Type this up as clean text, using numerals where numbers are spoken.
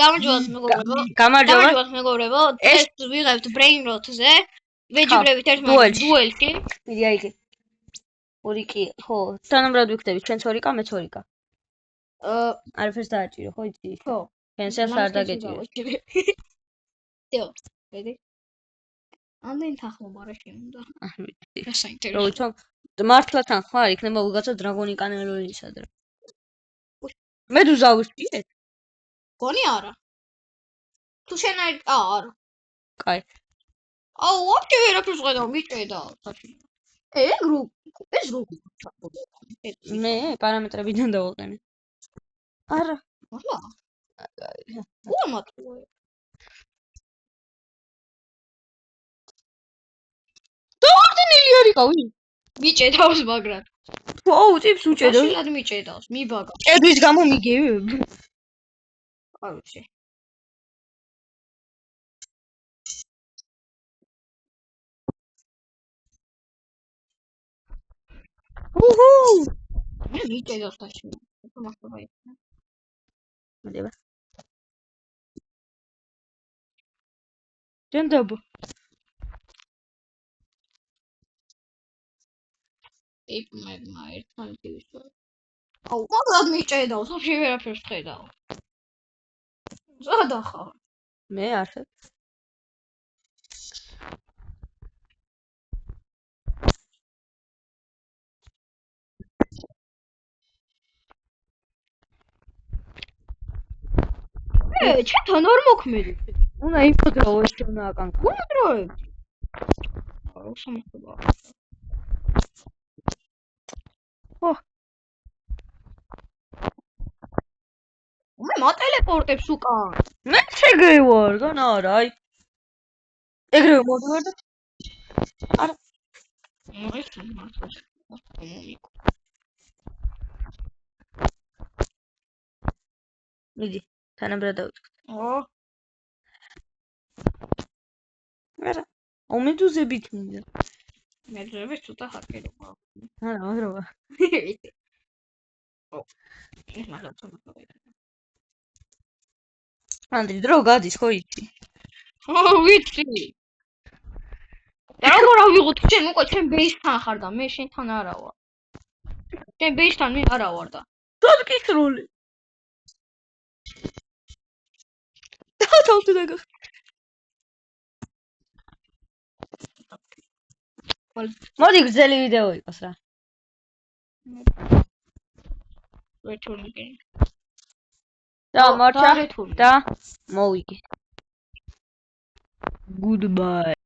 გამარჯობათ მეგობრებო. გამარჯობა. გამარჯობათ მეგობრებო. ეს ვიღებთ brain rot-ზე. ვეჯიბრებით ერთმანეთს დუელში. მიდი აი კი. ორი კი, ხო, თანაბრად ვიქნებით, ჩვენც ორიკა, მეც ორიკა. არაფერს დააჭირო, ხო იცი? ხო. ფენსელს არ დაგეჭირო. დიო, ვედი. ამდენ თანხმობა რა შეუნდა. რო ვითომ მართლა თანხმა არ იქნება ვიღაცა დრაგონი კანელოინისა და. მედუზა ვიშკიდე? გონი არა. თუ შენ არა. კაი. აუ, ვაფშე ვერაფერს ხედავ, მიჭედა. ეს როგორ? მე პარამეტრებიდან დავაყენე. არა. აჰა. უამატო. დაორდენილი არიყავი. მიჭედავს მაგრამ. აუ, წიფს უჭედავს. შილად მიჭედავს, მიბაგა. ჭედვის გამო მიგები. აუჩი. უჰუ. მე მიჭედავს თაში. მართლა ის. მოდება. ჯანდაბო. მე ერთმანეთი ვისო. აუ, მაგად მიჭედავს, ვაფშე ვერაფერს ხედავ. ზადა ხარ. მე არხებ. ჩათან არ მოქმედი. უნდა იმოდროო ეს უნდა აკანკო. უმდროებ. აუ, სამხობა. ხო. მე მატელეპორტებს უკან. მე შეგრე ვარ, განა არა, აი. ეგრევე მოდივარ და არა. ეს მართლა. მომიკო. მიდი, თანაბრად დავიწყოთ. არა. ომედუზებით მინდა. მედუზების ცოტა ჰაკერობა. არა, მაგრამ ეს მაგათ თქო. ანდრი დრო გადის ხო იცი? ხო, ვიცი. და როგორ ავიღოთ შენ უკვე ჩემ ბეისთან ხარ და მე შენთან არა ვარ. შენ ბეისთან მე არა ვარ და. დაგკისრული. თავზე დაგახ. მოდი გრძელი ვიდეო იყოს რა. ვეთურმიკი. და მარჩა და მოვიგე. Goodbye.